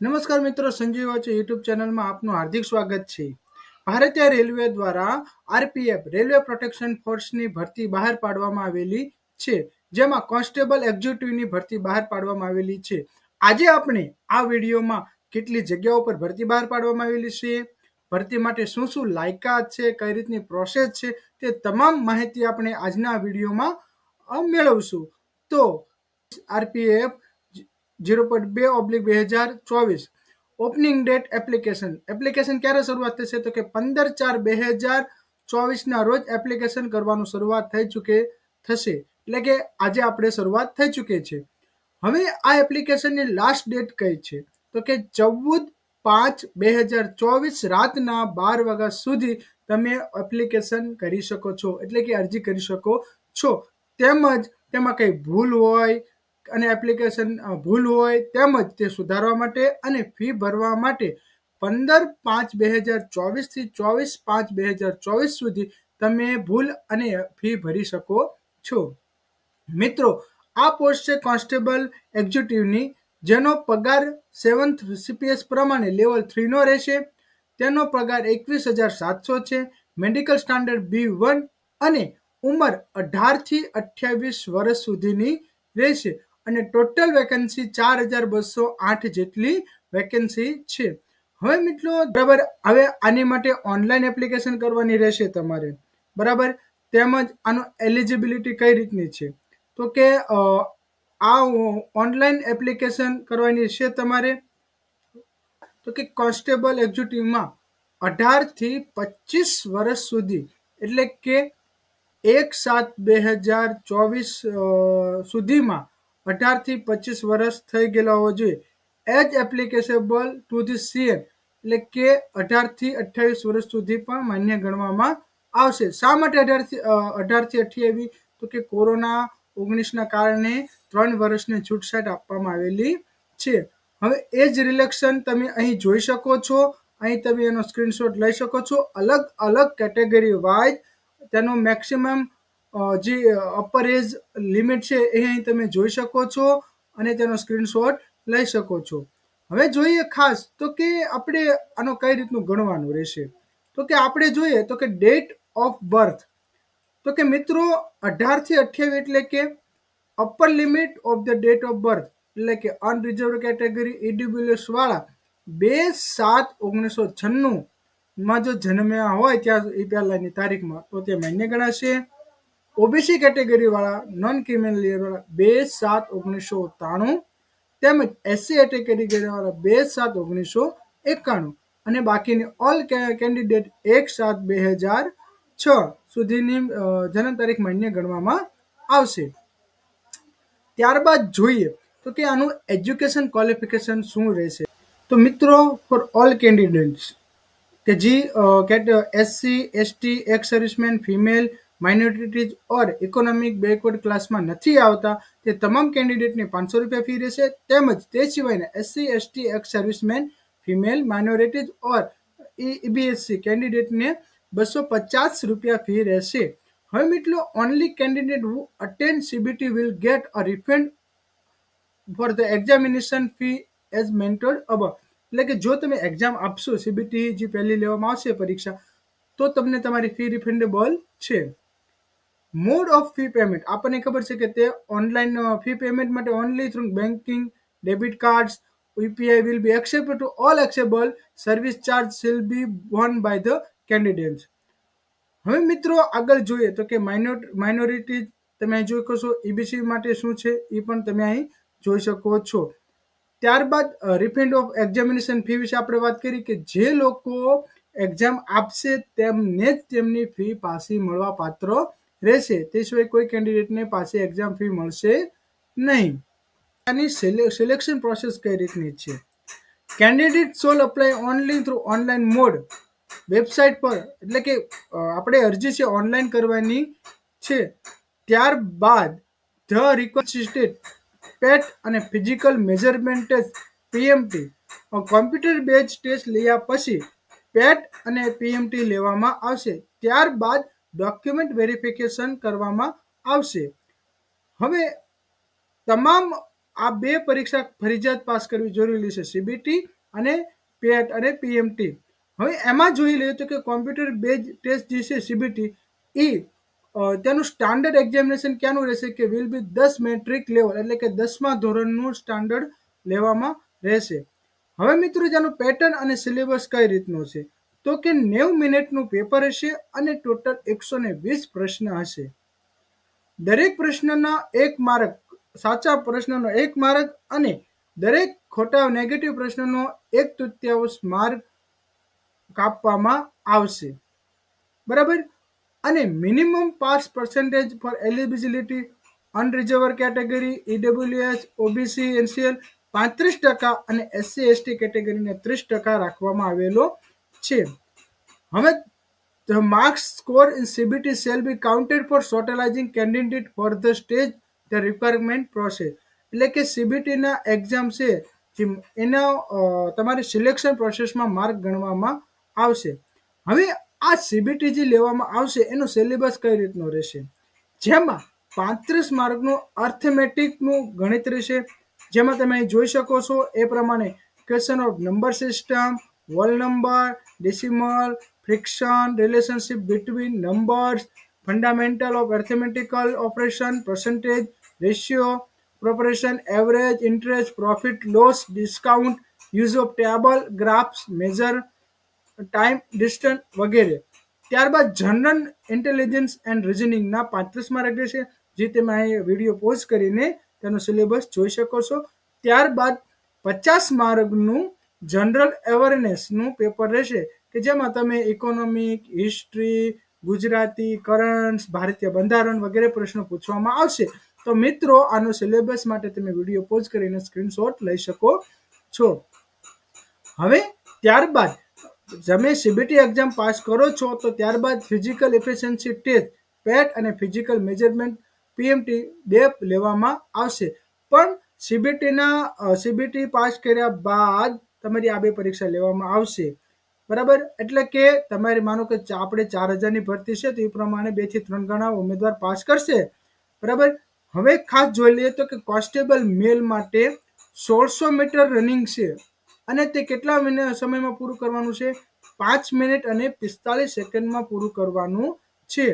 નમસ્કાર મિત્રો, સંજીવ વાચે યુટ્યુબ ચેનલમાં આપનું હાર્દિક સ્વાગત છે। ભારતીય રેલવે દ્વારા આરપીએફ રેલવે પ્રોટેક્શન ફોર્સની ભરતી બહાર પાડવામાં આવેલી છે, જેમાં કોન્સ્ટેબલ એક્ઝિક્યુટિવની ભરતી બહાર પાડવામાં આવેલી છે। આજે આપણે આ વિડીયોમાં કેટલી જગ્યાઓ પર ભરતી બહાર પાડવામાં આવેલી છે, ભરતી માટે શું શું લાયકાત છે, કઈ રીતની પ્રોસેસ છે, તે તમામ માહિતી આપણે આજના વિડીયોમાં મેળવશું। તો આરપીએફ 0.2/2024 ઓપનિંગ ડેટ એપ્લિકેશન ક્યારે શરૂઆત થશે તો કે 15/4/2024 ના રોજ એપ્લિકેશન કરવાનું શરૂઆત થઈ ચૂકે થશે, એટલે કે આજે આપણે શરૂઆત થઈ ચૂકી છે। હવે આ એપ્લિકેશનની લાસ્ટ ડેટ કઈ છે તો કે 14/5/2024 રાતના 12 વાગ્યા સુધી તમે એપ્લિકેશન કરી શકો છો, એટલે કે અરજી કરી શકો છો। તેમજ તેમાં કઈ ભૂલ હોય અને એપ્લિકેશન ભૂલ હોય તેમજ તે સુધારવા માટે અને ફી ભરવા માટે 15/5/2024 થી 24/5/2024 સુધી તમે ભૂલ અને ફી ભરી શકો છો। મિત્રો, આ પોસ્ટ છે કોન્સ્ટેબલ એક્ઝિક્યુટિવની, જેનો પગાર 7th CPS પ્રમાણે લેવલ 3 નો રહેશે। તેનો પગાર 21,700 છે। મેડિકલ સ્ટાન્ડર્ડ B1 અને ઉંમર 18 થી 28 વર્ષ સુધીની રહેશે અને ટોટલ વેકેન્સી 4,208 જેટલી વેકેન્સી છે। હવે મિત્રો બરાબર, હવે આની માટે ઓનલાઈન એપ્લિકેશન કરવાની રહેશે તમારે, બરાબર। તેમજ આનું એલિજિબિલિટી કઈ રીતની છે તો કે આ ઓનલાઈન એપ્લિકેશન કરવાની છે તમારે તો કે કોન્સ્ટેબલ એક્ઝિક્યુટિવમાં 18 થી 25 વર્ષ સુધી, એટલે કે 1/7/2024 સુધીમાં 18 થી 25 વર્ષ થઈ ગયેલા હોવા જોઈએ। એજ એપ્લિકેશેબલ ટુ ધી CM, એટલે કે 18 થી 28 વર્ષ સુધી પણ માન્ય ગણવામાં આવશે। શા માટે 18 થી 28 તો કે કોરોના-19ના કારણે 3 વર્ષની છૂટછાટ આપવામાં આવેલી છે। હવે એજ રિલેક્શન તમે અહીં જોઈ શકો છો, અહીં તમે એનો સ્ક્રીનશોટ લઈ શકો છો। અલગ અલગ કેટેગરી વાઇઝ તેનો મેક્સિમમ જે અપર એજ લિમિટ છે એ અહીં તમે જોઈ શકો છો અને તેનો સ્ક્રીનશોટ લઈ શકો છો। હવે જોઈએ ખાસ તો કે આપણે આનો કઈ રીતનું ગણવાનું રહેશે તો કે આપણે જોઈએ તો કે ડેટ ઓફ બર્થ, તો કે મિત્રો 18 થી 28 એટલે કે upper limit of the date of birth, એટલે કે અનરિઝર્વ કેટેગરી EWS વાળા 2/7/1996 માં જો જન્મ્યા હોય ત્યાં એ પહેલાની તારીખમાં તો તે માન્ય ગણાશે। ઓબીસી કેટેગરી વાળા નોન ક્રિમિનલ વાળા 2/7/1993 તેમજ SC કેટેગરી વાળા 2/7/1991 અને બાકીની ઓલ કેન્ડિડેટ 1/7/2006 સુધીની જન્મ તારીખ માન્ય ગણવામાં આવશે। ત્યારબાદ જોઈએ તો કે આનું એજ્યુકેશન ક્વોલિફિકેશન શું રહેશે તો મિત્રો, ફોર ઓલ કેન્ડિડેટ્સ કે જે SC ST ex serviceman, female, minorities or economic backward ક્લાસમાં નથી આવતા તે તમામ કેન્ડિડેટને 500 રૂપિયા ફી રહેશે। તેમજ તે સિવાયના SC ST ex serviceman, female, minorities or EBSC કેન્ડિડેટને 250 રૂપિયા ફી રહેશે। હવે મિત્રો, only candidate who attend CBT will get a refund for the examination fee as mentioned above, એટલે કે જો તમે એક્ઝામ આપશો CBT જે પહેલી લેવામાં આવશે પરીક્ષા, તો તમને તમારી ફી રિફંડેબલ છે। મોડ ઓફ ફી પેમેન્ટ આપણને ખબર છે કે તે ઓનલાઈન ફી પેમેન્ટ માટે only through banking, debit cards, UPI will be accepted to all acceptable service charge shall be borne by the candidates। હવે મિત્રો આગળ જોઈએ તો કે માઇનોરિટી તમે અહીં જોઈ શકો છો, EBC માટે શું છે એ પણ તમે અહીં જોઈ શકો છો। ત્યારબાદ રિફંડ ઓફ એક્ઝામિનેશન ફી વિશે આપણે વાત કરી કે જે લોકો એક્ઝામ આપશે તેમને જ તેમની ફી પાછી મળવા પાત્ર રહેશે, તે સિવાય કોઈ કેન્ડિડેટને પાછી એક્ઝામ ફી મળશે નહીં। આની સિલેક્શન પ્રોસેસ કઈ રીતની છે, candidate shall apply only through online mode website પર, એટલે કે આપણે અરજી છે ઓનલાઈન કરવાની છે। ત્યારબાદ ધ રિક્વેસ્ટેડ પેટ અને physical measurement test PMT computer base test લેયા પછી પેટ અને PMT લેવામાં આવશે। ત્યારબાદ ડોક્યુમેન્ટ વેરિફિકેશન કરવામાં આવશે। હવે તમામ આ બે પરીક્ષા ફરજિયાત પાસ કરવી જરૂરી છે, સીબીટી અને પેટ અને પીએમટી. હવે એમાં જોઈ લઈએ તો કે કોમ્પ્યુટર બેઝ ટેસ્ટ જે છે સીબીટી એ તેનું સ્ટાન્ડર્ડ એક્ઝામિનેશન ક્યાંનું રહેશે કે વિલ બી 10 મેટ્રિક લેવલ, એટલે કે 10મા ધોરણનું સ્ટાન્ડર્ડ લેવામાં રહેશે. હવે મિત્રો જેનું પેટર્ન અને સિલેબસ કઈ રીતનું છે તો કે 90 મિનિટનું પેપર હશે અને ટોટલ 120 પ્રશ્ન હશે. દરેક પ્રશ્નના 1 માર્ક, સાચા પ્રશ્નનો 1 માર્ક અને દરેક ખોટા નેગેટિવ પ્રશ્નનો 1/3 માર્ક કાપવામાં આવશે. બરાબર. અને minimum pass percentage for eligibility unreserved category EWS OBC NCL 35% અને એસસી એસટી કેટેગરીને 30% રાખવામાં આવેલો છે. હવે the marks score in CBT shall be counted for totalizing candidate for the stage the requirement process. એટલે કે સીબીટીના એક્ઝામ છે એના તમારી સિલેક્શન પ્રોસેસમાં માર્ક ગણવામાં આવશે. હવે આ સીબીટી જે લેવામાં આવશે એનું સિલેબસ કઈ રીતનું રહેશે, જેમાં 35 માર્કનું અર્થમેટિકનું ગણિત રહેશે, જેમાં તમે અહીં જોઈ શકો છો એ પ્રમાણે question of number system, whole number, decimal, fraction, relationship between numbers, fundamental of arithmetical operation, percentage, ratio, proportion, average, interest, profit, loss, discount, use of table, graphs, measure, time, distance વગેરે. ત્યારબાદ જનરલ ઇન્ટેલિજન્સ એન્ડ રિઝનિંગના 35 mark રહેશે, જે તમે અહીં video pause કરીને તેનો syllabus જોઈ શકો છો. ત્યારબાદ 50 માર્કનું જનરલ અવેરનેસનું પેપર રહેશે કે જેમાં તમે ઇકોનોમિક, હિસ્ટ્રી, ગુજરાતી, કરન્ટ્સ, ભારતીય બંધારણ વગેરે પ્રશ્નો પૂછવામાં આવશે. તો મિત્રો આનો સિલેબસ માટે તમે વિડીયો પોઝ કરીને સ્ક્રીનશોટ લઈ શકો છો. હવે ત્યારબાદ તમે સીબીટી એક્ઝામ પાસ કરો છો તો ત્યારબાદ ફિઝિકલ એફિશિયન્સી ટેસ્ટ પેટ અને ફિઝિકલ મેજરમેન્ટ પીએમટી 2 લેવામાં આવશે. પણ સીબીટી પાસ કર્યા બાદ તમારી આ 2 પરીક્ષા લેવામાં આવશે. બરાબર. એટલે કે તમારે માનો કે આપણે 4000ની ભરતી છે તો એ પ્રમાણે 2 થી 3 ગણા ઉમેદવાર પાસ કરશે. બરાબર. હવે ખાસ જોઈ લઈએ તો કે કોન્સ્ટેબલ મેલ માટે 1600 મીટર રનિંગ છે અને તે કેટલા સમયમાં પૂરું કરવાનું છે, 5 મિનિટ અને 45 સેકન્ડમાં પૂરું કરવાનું છે.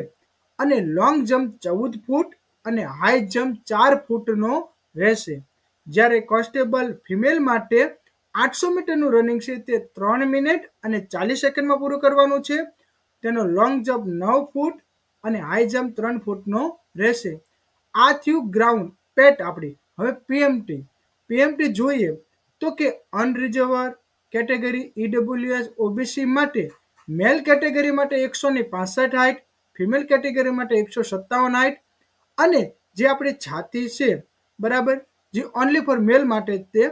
અને લોંગ જમ્પ 14 ફૂટ અને હાઈ જમ્પ 4 ફૂટનો રહેશે. જ્યારે કોન્સ્ટેબલ ફિમેલ માટે 800 મીટરનું રનિંગ છે તે 3 મિનિટ અને 40 સેકન્ડમાં પૂરું કરવાનું છે. તેનો લોંગ જમ્પ 9 ફૂટ અને હાઈ જમ્પ 3 ફૂટનો રહેશે. આ થયું ગ્રાઉન્ડ પેટ આપણી. હવે પીએમટી જોઈએ તો કે અનરિઝર્વ કેટેગરી ઈડબ્લ્યુએસ ઓબીસી માટે મેલ કેટેગરી માટે 165 હાઇટ, ફિમેલ કેટેગરી માટે 157 હાઇટ અને જે આપણી છાતી છે બરાબર જે ઓનલી ફોર મેલ માટે તે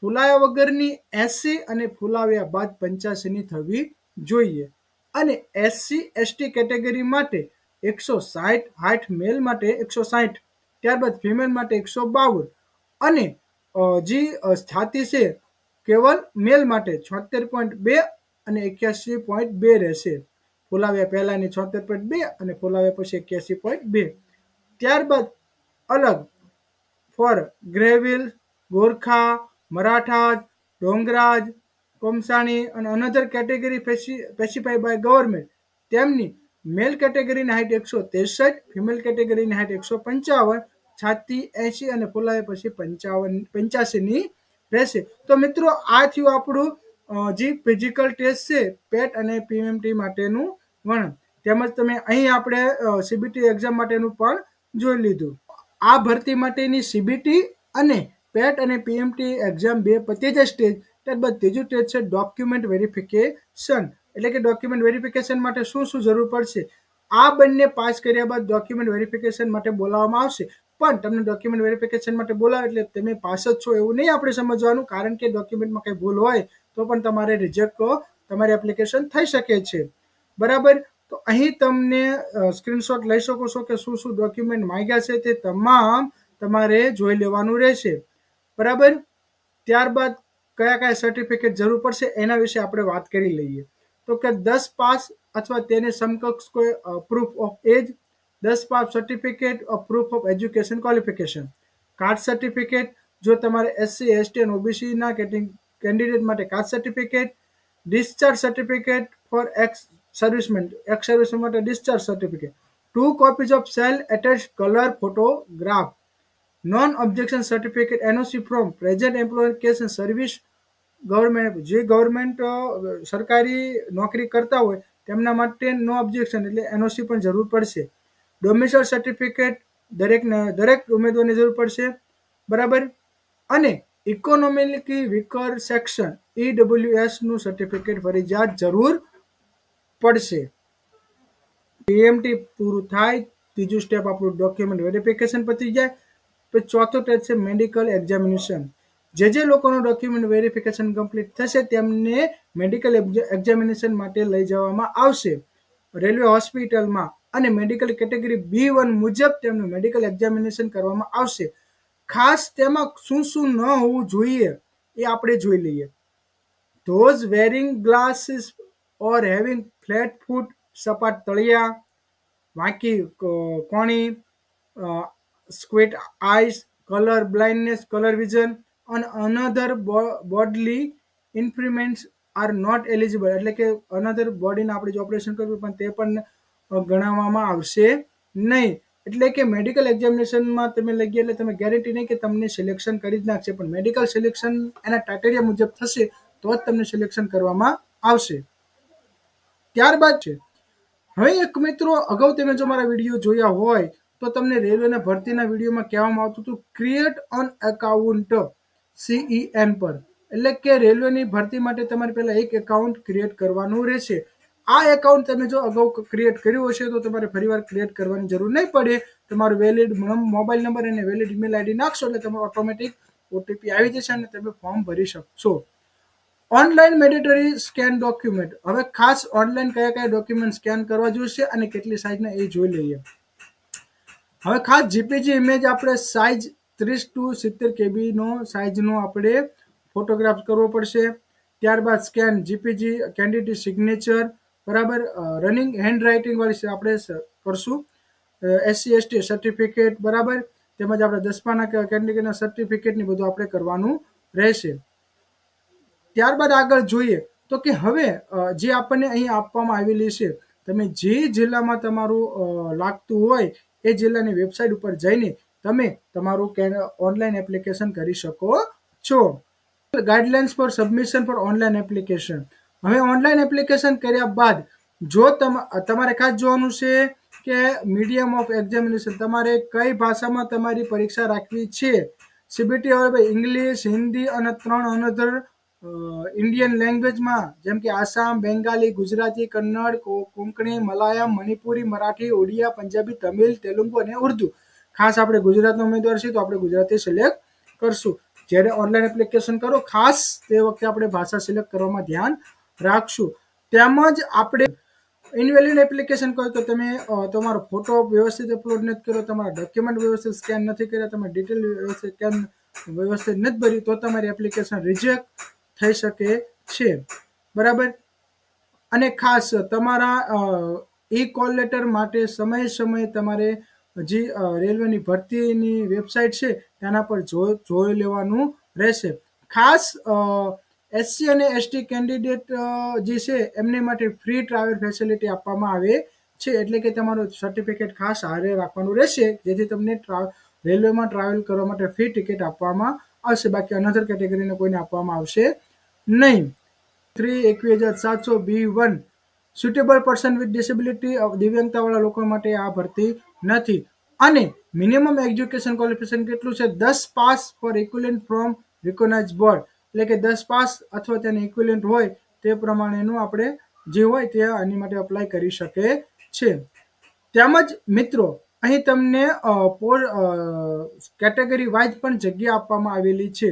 ફૂલાયા વગરની 80 અને ફૂલાવ્યા બાદ 85ની થવી જોઈએ. અને એસસી એસટી કેટેગરી માટે 160 હાઇટ, મેલ માટે 160, ત્યારબાદ ફિમેલ માટે 152 અને જે છાતી છે કેવલ મેલ માટે 76.2 અને 81.2 રહેશે. ફૂલાવ્યા પહેલાની 76.2 અને ફૂલાવ્યા પછી 81.2. ત્યારબાદ અલગ ફોર ગ્રેવિલ, ગોરખા, મરાઠા, ડોંગરાજ, કોમસાણી અને another category specified by government તેમની મેલ કેટેગરીની હાઇટ 163, ફિમેલ કેટેગરીની હાઇટ 155, છાતી 80 અને ફૂલાવ્યા પછી 85ની રહેશે. તો મિત્રો આ થયું આપણું જે ફિઝિકલ ટેસ્ટ છે પેટ અને પીએમટી માટેનું વર્ણન. તેમજ તમે અહીં આપણે સીબીટી એક્ઝામ માટેનું પણ જોઈ લીધું. આ ભરતી માટેની સીબીટી અને પેટ અને પીએમટી એક્ઝામ 2 પતી જાય સ્ટેજ. ત્યારબાદ ત્રીજું સ્ટેજ છે ડોક્યુમેન્ટ વેરિફિકેશન. એટલે કે ડોક્યુમેન્ટ વેરિફિકેશન માટે શું જરૂર પડશે. આ બંને પાસ કર્યા બાદ ડોક્યુમેન્ટ વેરિફિકેશન માટે બોલાવવામાં આવશે. પણ તમને ડોક્યુમેન્ટ વેરિફિકેશન માટે બોલાવે એટલે તમે પાસ જ છો એવું નહીં આપણે સમજવાનું, કારણ કે ડોક્યુમેન્ટમાં કંઈ ભૂલ હોય તો પણ તમારે રિજેક્ટ તમારી એપ્લિકેશન થઈ શકે છે. બરાબર. તો અહીં તમને સ્ક્રીનશોટ લઈ શકો છો કે શું ડોક્યુમેન્ટ માંગ્યા છે તે તમામ તમારે જોઈ લેવાનું રહેશે. બરાબર. ત્યારબાદ કયા સર્ટિફિકેટ જરૂર પડશે એના વિશે આપણે વાત કરી લઈએ. તો કે 10 પાસ અથવા તેને સમકક્ષ કોઈ proof of age, 10 pass certificate of proof of education qualification. Caste certificate, જો તમારે SC ST અને OBC ના કેન્ડિડેટ માટે caste certificate, discharge certificate for ex serviceman માટે discharge certificate, 2 copies of cell attached color photograph, non objection certificate, NOC from present employer case service government, જે government સરકારી નોકરી કરતા હોય તેમના માટે નો ઓબ્જેક્શન એટલે NOC પણ જરૂર પડશે. ડોમિસાઇલ સર્ટિફિકેટ દરેક ઉમેદવારની જરૂર પડશે, બરાબર. અને ઇકોનોમિકલી વીકર સેક્શન EWS નું સર્ટિફિકેટ ફરજિયાત જરૂર પડશે. PMT પૂરું થાય, ત્રીજું સ્ટેપ આપણું ડોક્યુમેન્ટ વેરિફિકેશન પતી જાય, તો ચોથું સ્ટેપ છે મેડિકલ એક્ઝામિનેશન. જે લોકોનું ડોક્યુમેન્ટ વેરિફિકેશન કમ્પ્લીટ થશે તેમને મેડિકલ એક્ઝામિનેશન માટે લઈ જવામાં આવશે રેલવે હોસ્પિટલમાં, અને મેડિકલ કેટેગરી B1 મુજબ તેમનું મેડિકલ એક્ઝામિનેશન કરવામાં આવશે. ખાસ તેમાં શું શું ન હોવું જોઈએ એ આપણે જોઈ લઈએ. Those wearing glasses or having flat foot, સપાટ તળિયા, વાંકી કોણી, squint eyes, colour blindness, colour vision અને another bodily infirmities are not eligible, એટલે કે અનધર બોડીને આપણે જો ઓપરેશન કરવું પણ તે પણ ગણાવવામાં આવશે નહીં. એટલે કે મેડિકલ એક્ઝામિનેશનમાં તમે લઈ ગયા એટલે તમે ગેરંટી નહીં કે તમને સિલેક્શન કરી જ નાખશે, પણ મેડિકલ સિલેક્શન એના ક્રાઇટેરિયા મુજબ થશે તો જ તમને સિલેક્શન કરવામાં આવશે. ત્યારબાદ છે હવે એક મિત્રો, અગાઉ તમે જો મારા વિડીયો જોયા હોય તો તમને રેલવેના ભરતીના વિડીયોમાં કહેવામાં આવતું હતું ક્રિએટ અન એકાઉન્ટ CEN પર, એટલે કે રેલવેની ભરતી માટે તમારે પહેલા એક એકાઉન્ટ ક્રિએટ કરવાનું રહેશે. આ એકાઉન્ટ તમે જો અગાઉ ક્રિએટ કર્યું હશે તો તમારે ફરીવાર ક્રિએટ કરવાની જરૂર નહીં પડે. તમારો વેલિડ મોબાઈલ નંબર અને વેલિડ ઈમેલ ID નાખશો એટલે તમારો ઓટોમેટિક OTP આવી જશે અને તમે ફોર્મ ભરી શકશો. ઓનલાઈન મેન્ડેટરી સ્કેન ડોક્યુમેન્ટ, હવે ખાસ ઓનલાઈન કયા ડોક્યુમેન્ટ સ્કેન કરવા જોઈશે અને કેટલી સાઇઝના એ જોઈ લઈએ. હવે ખાસ JPG ઇમેજ આપણે સાઇઝ 30 to 70 KB નો સાઇઝનો આપણે ફોટોગ્રાફ કરવો પડશે. ત્યારબાદ સ્કેન JPG કેન્ડિડેટ સિગ્નેચર, બરાબર. રનિંગ હેન્ડ રાઇટિંગ વાળી આપણે કરશું. SC ST સર્ટિફિકેટ, બરાબર. તેમજ આપણે 10મા કેન્ડિડેટના સર્ટિફિકેટની બધું આપણે કરવાનું રહેશે. ત્યારબાદ આગળ જોઈએ તો કે હવે જે આપણને અહીં આપવામાં આવેલી છે, તમે જે જિલ્લામાં તમારું લાગતું હોય એ જિલ્લાની વેબસાઇટ ઉપર જઈને તમે તમારું ઓનલાઈન એપ્લિકેશન કરી શકો છો. Guidelines for submission for online application. હવે ઓનલાઈન એપ્લિકેશન કર્યા બાદ જો તમારે ખાસ જોવાનું છે કે મીડિયમ ઓફ એક્ઝામિનેશન, તમારે કઈ ભાષામાં તમારી પરીક્ષા રાખવી છે. CBT હવે ઇંગ્લિશ, હિન્દી અને 3 અનધર ઇન્ડિયન લેંગ્વેજમાં, જેમ કે આસામ, બેંગાલી, ગુજરાતી, કન્નડ, કોંકણી, મલાયામ, મણિપુરી, મરાઠી, ઓડિયા, પંજાબી, તમિલ, તેલુગુ અને ઉર્દુ. ખાસ આપણે ગુજરાતનો ઉમેદવાર છે તો આપણે ગુજરાતી સિલેક્ટ કરશું. જ્યારે ઓનલાઈન એપ્લિકેશન કરો ખાસ તે વખતે આપણે ભાષા સિલેક્ટ કરવામાં ધ્યાન રાખશું. તેમજ આપણે ઇનવેલિડ એપ્લિકેશન કરો તો તમે તમારો ફોટો વ્યવસ્થિત અપલોડ નથી કર્યો, તમારા ડોક્યુમેન્ટ વ્યવસ્થિત સ્કેન નથી કર્યા, તમે ડિટેલ વ્યવસ્થિત નથી ભરી તો તમારી એપ્લિકેશન રિજેક્ટ થઈ શકે છે, બરાબર. અને ખાસ તમારા કોલ લેટર માટે સમયે તમારે જે રેલવેની ભરતીની વેબસાઇટ છે તેના પર જોઈ લેવાનું રહેશે. ખાસ SC અને ST કેન્ડિડેટ જે છે એમને માટે ફ્રી ટ્રાવેલ ફેસિલિટી આપવામાં આવે છે, એટલે કે તમારું સર્ટિફિકેટ ખાસ હારે રાખવાનું રહેશે જેથી તમને રેલવેમાં ટ્રાવેલ કરવા માટે ફ્રી ટિકિટ આપવામાં આવશે. બાકી અનધર કેટેગરીને કોઈને આપવામાં આવશે નહીં. 3 B1 suitable person with disability, દિવ્યાંગતાવાળા લોકો માટે આ ભરતી નથી. અને મિનિમમ એજ્યુકેશન ક્વોલિફિકેશન કેટલું છે? 10 pass for equivalent from recognised board, એટલે કે 10 પાસ અથવા તેને ઇક્વિવેલન્ટ હોય તે પ્રમાણેનું આપણે જે હોય તે આની માટે અપ્લાય કરી શકે છે. તેમજ મિત્રો અહીં તમને કેટેગરી વાઇઝ પણ જગ્યા આપવામાં આવેલી છે.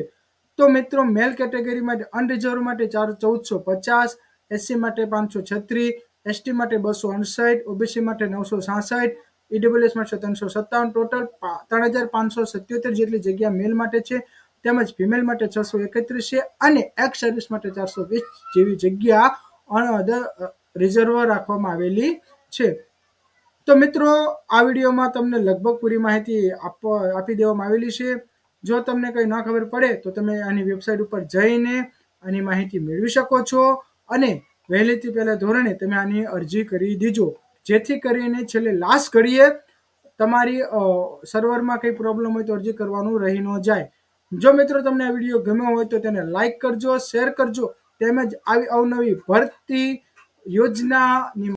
તો મિત્રો મેલ કેટેગરી માટે અનરિઝર્વ માટે 1450, SC માટે 536, ST માટે 268, OBC માટે 966, EWS માટે 357, ટોટલ 3577 જેટલી જગ્યા મેલ માટે છે. તેમજ ફિમેલ માટે 631 છે અને એક્સ સર્વિસ માટે 420 જેવી જગ્યા રિઝર્વ રાખવામાં આવેલી છે. તો મિત્રો આ વિડીયોમાં તમને લગભગ પૂરી માહિતી આપી દેવામાં આવેલી છે. જો તમને કંઈ ના ખબર પડે તો તમે આની વેબસાઇટ ઉપર જઈને આની માહિતી મેળવી શકો છો અને વહેલીથી પહેલા ધોરણે તમે આની અરજી કરી દીજો, જેથી કરીને છેલ્લે લાસ્ટ ઘડીએ તમારી સર્વરમાં કંઈ પ્રોબ્લેમ હોય તો અરજી કરવાનું રહી ન જાય. જો મિત્રો તમને આ વિડીયો ગમ્યો હોય તો તેને લાઈક કરજો, શેર કરજો, તેમજ આવી અવનવી ભરતી યોજનાની